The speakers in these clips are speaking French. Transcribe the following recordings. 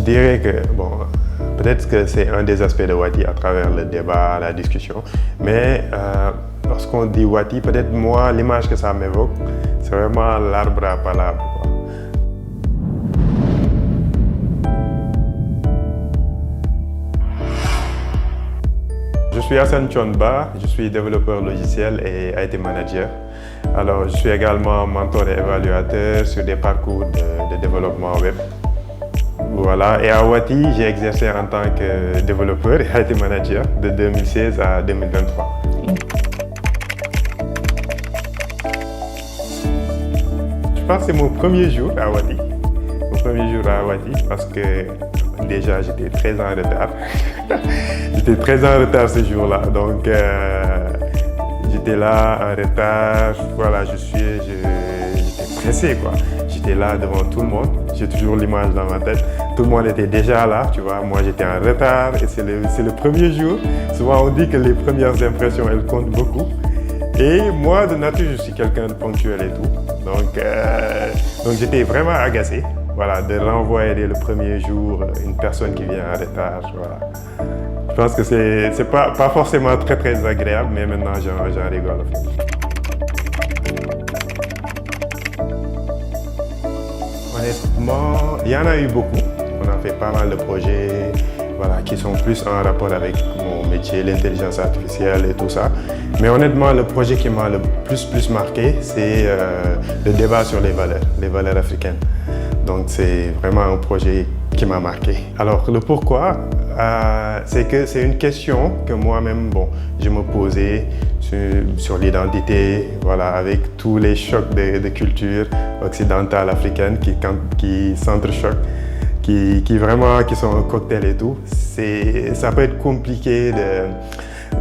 dirais que, bon, peut-être que c'est un des aspects de Wati à travers le débat, la discussion, mais lorsqu'on dit Wati, peut-être moi, l'image que ça m'évoque, c'est vraiment l'arbre à palabres, quoi. Je suis Hassan Chonba, je suis développeur logiciel et IT manager. Alors, je suis également mentor et évaluateur sur des parcours de développement web. Voilà, et à Wati, j'ai exercé en tant que développeur et IT manager de 2016 à 2023. Je pense que c'est mon premier jour à Wati. Mon premier jour à Wati parce que déjà j'étais très en retard. J'étais très en retard ce jour-là, donc j'étais là en retard. Voilà, j'étais pressé, quoi. J'étais là devant tout le monde. J'ai toujours l'image dans ma tête. Tout le monde était déjà là, tu vois. Moi, j'étais en retard et c'est le premier jour. Souvent, on dit que les premières impressions, elles comptent beaucoup. Et moi, de nature, je suis quelqu'un de ponctuel et tout. Donc j'étais vraiment agacé. Voilà, de renvoyer dès le premier jour une personne qui vient en retard. Voilà. Je pense que c'est pas forcément très agréable, mais maintenant j'en rigole. Honnêtement, il y en a eu beaucoup. On a fait pas mal de projets, voilà, qui sont plus en rapport avec mon métier, l'intelligence artificielle et tout ça. Mais honnêtement, le projet qui m'a le plus marqué, c'est le débat sur les valeurs africaines. Donc c'est vraiment un projet qui m'a marqué. Alors le pourquoi, c'est que c'est une question que moi-même, je me posais sur l'identité, voilà, avec tous les chocs de culture occidentale africaine qui s'entrechoquent, qui sont un cocktail et tout. Ça peut être compliqué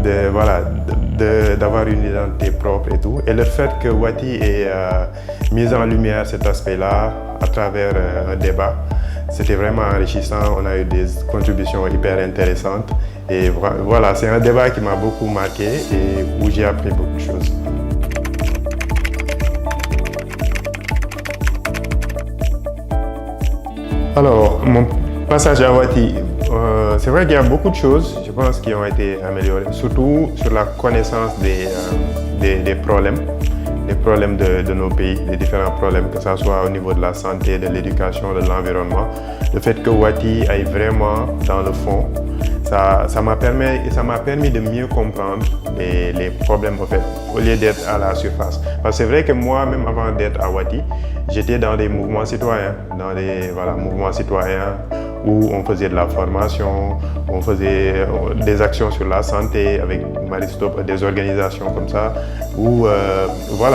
d'avoir une identité propre et tout. Et le fait que Wati ait mis en lumière cet aspect-là à travers un débat, c'était vraiment enrichissant. On a eu des contributions hyper intéressantes. Et voilà, c'est un débat qui m'a beaucoup marqué et où j'ai appris beaucoup de choses. Alors, mon passage à Wati, c'est vrai qu'il y a beaucoup de choses, je pense, qui ont été améliorées, surtout sur la connaissance des problèmes de nos pays, les différents problèmes, que ce soit au niveau de la santé, de l'éducation, de l'environnement. Le fait que Wati aille vraiment dans le fond, ça m'a permis de mieux comprendre les problèmes, en fait, au lieu d'être à la surface. Parce que c'est vrai que moi-même, avant d'être à Wati, j'étais dans des mouvements citoyens, où on faisait de la formation, on faisait des actions sur la santé avec Maristop, des organisations comme ça, ou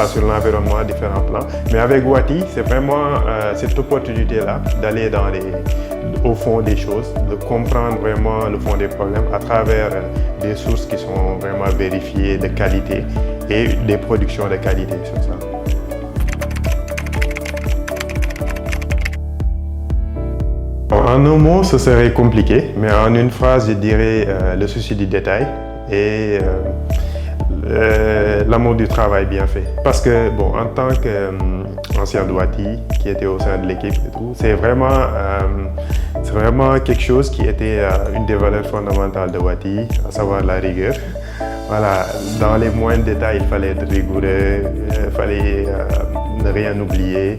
sur l'environnement à différents plans. Mais avec Wati, c'est vraiment cette opportunité-là d'aller au fond des choses, de comprendre vraiment le fond des problèmes à travers des sources qui sont vraiment vérifiées de qualité et des productions de qualité sur ça. En un mot, ce serait compliqué, mais en une phrase, je dirais le souci du détail et l'amour du travail bien fait. Parce que, en tant qu'ancien de Wati, qui était au sein de l'équipe et tout, c'est vraiment quelque chose qui était une des valeurs fondamentales de Wati, à savoir la rigueur. Voilà, dans les moindres détails, il fallait être rigoureux, il fallait ne rien oublier.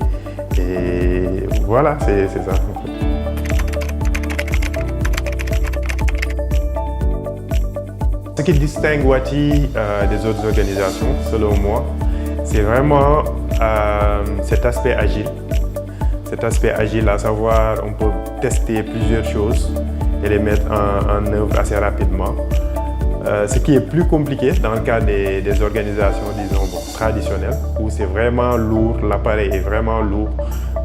Et voilà, c'est ça. Ce qui distingue Wati des autres organisations, selon moi, c'est vraiment cet aspect agile. Cet aspect agile, à savoir, on peut tester plusieurs choses et les mettre en œuvre assez rapidement. Ce qui est plus compliqué dans le cas des organisations, disons, traditionnelles, où c'est vraiment lourd, l'appareil est vraiment lourd.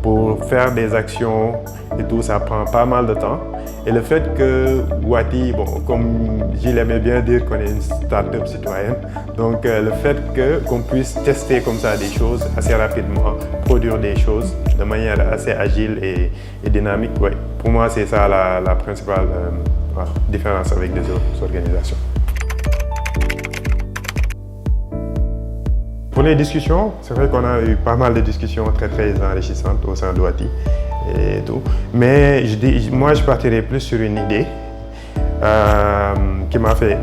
Pour faire des actions et tout, ça prend pas mal de temps. Et le fait que Wati, comme Gilles aimait bien dire qu'on est une start-up citoyenne, donc le fait qu'on puisse tester comme ça des choses assez rapidement, produire des choses de manière assez agile et dynamique, pour moi c'est ça la principale différence avec les autres organisations. Pour les discussions, c'est vrai qu'on a eu pas mal de discussions très enrichissantes au sein de Wati. et tout. Mais moi, je partirais plus sur une idée qui m'a fait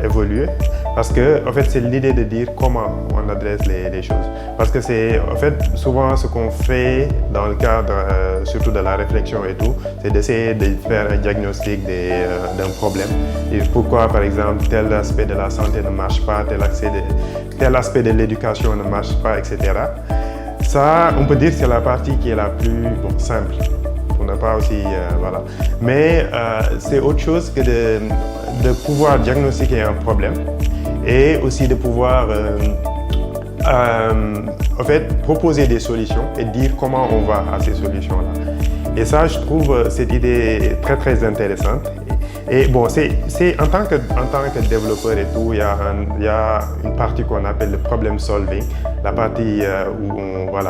évoluer. Parce que, en fait, c'est l'idée de dire comment on adresse les choses. Parce que c'est, en fait, souvent ce qu'on fait dans le cadre, surtout de la réflexion et tout, c'est d'essayer de faire un diagnostic d'un problème. Et pourquoi, par exemple, tel aspect de la santé ne marche pas, tel aspect de l'éducation ne marche pas, etc. Ça, on peut dire que c'est la partie qui est la plus simple. On n'a pas aussi, voilà. Mais c'est autre chose que de pouvoir diagnostiquer un problème et aussi de pouvoir en fait, proposer des solutions et dire comment on va à ces solutions-là. Et ça, je trouve cette idée très, très intéressante. Et bon, c'est en tant que développeur et tout, il y a une partie qu'on appelle le problem solving, la partie où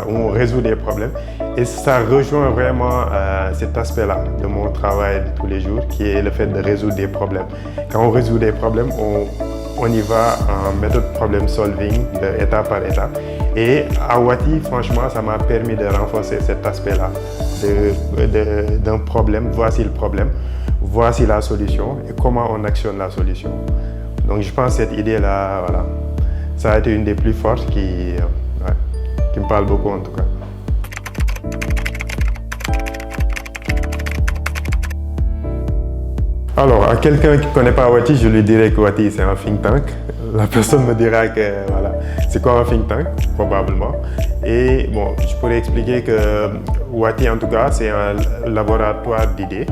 on résout des problèmes. Et ça rejoint vraiment cet aspect-là de mon travail de tous les jours, qui est le fait de résoudre des problèmes. Quand on résout des problèmes, on y va en méthode problem solving, étape par étape. Et à Wati, franchement, ça m'a permis de renforcer cet aspect-là d'un problème. Voici le problème, voici la solution et comment on actionne la solution. Donc je pense que cette idée-là, voilà, ça a été une des plus fortes qui me parle beaucoup en tout cas. Alors, à quelqu'un qui ne connaît pas Wati, je lui dirais que Wati, c'est un think tank. La personne me dira que, voilà, c'est quoi un think tank, probablement. Et bon, je pourrais expliquer que Wati, en tout cas, c'est un laboratoire d'idées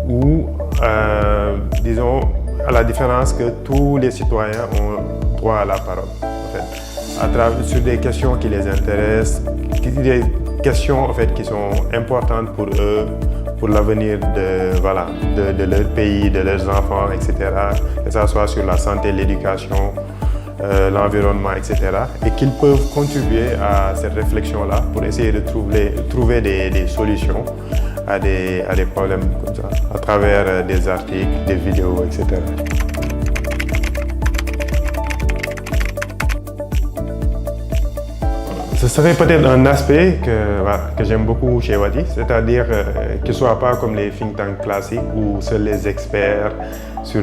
où, disons, à la différence que tous les citoyens ont droit à la parole, en fait, sur des questions qui les intéressent, des questions, en fait, qui sont importantes pour eux, pour l'avenir de leur pays, de leurs enfants, etc. Que ce soit sur la santé, l'éducation, l'environnement, etc. Et qu'ils peuvent contribuer à cette réflexion-là pour essayer de trouver des solutions à des problèmes comme ça, à travers des articles, des vidéos, etc. Ce serait peut-être un aspect que j'aime beaucoup chez Wati, c'est-à-dire qu'il ne soit pas comme les think tanks classiques où seuls les experts sur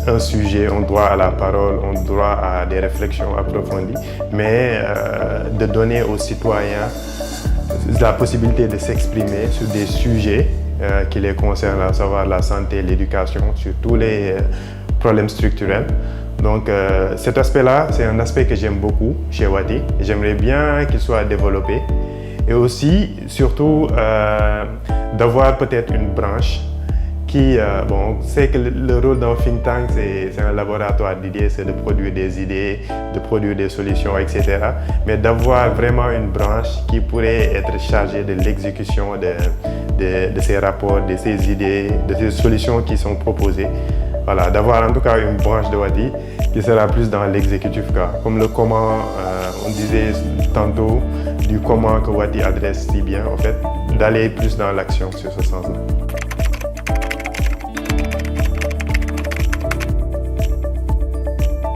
un sujet ont droit à la parole, ont droit à des réflexions approfondies, mais de donner aux citoyens la possibilité de s'exprimer sur des sujets qui les concernent, à savoir la santé, l'éducation, sur tous les problèmes structurels. Donc cet aspect-là, c'est un aspect que j'aime beaucoup chez Wati. J'aimerais bien qu'il soit développé. Et aussi, surtout, d'avoir peut-être une branche qui, c'est que le rôle d'un think tank, c'est un laboratoire d'idées, c'est de produire des idées, de produire des solutions, etc. Mais d'avoir vraiment une branche qui pourrait être chargée de l'exécution de ces rapports, de ces idées, de ces solutions qui sont proposées. Voilà, d'avoir en tout cas une branche de Wati qui sera plus dans l'exécutif, comme le comment, on disait tantôt, du comment que Wati adresse si bien, en fait, d'aller plus dans l'action sur ce sens-là.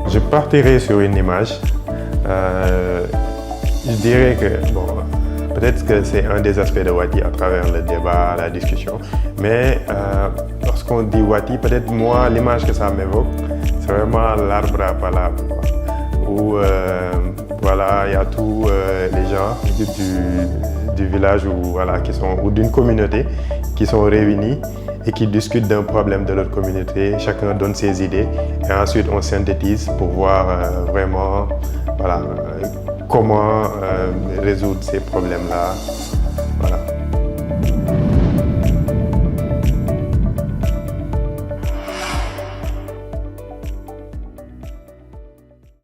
Je partirai sur une image. Je dirais que, peut-être que c'est un des aspects de Wati à travers le débat, la discussion, mais lorsqu'on dit Wati, peut-être moi, l'image que ça m'évoque, c'est vraiment l'arbre à palabre, où il y a tous les gens du village ou d'une communauté qui sont réunis et qui discutent d'un problème de leur communauté. Chacun donne ses idées et ensuite on synthétise pour voir vraiment comment résoudre ces problèmes-là. Voilà.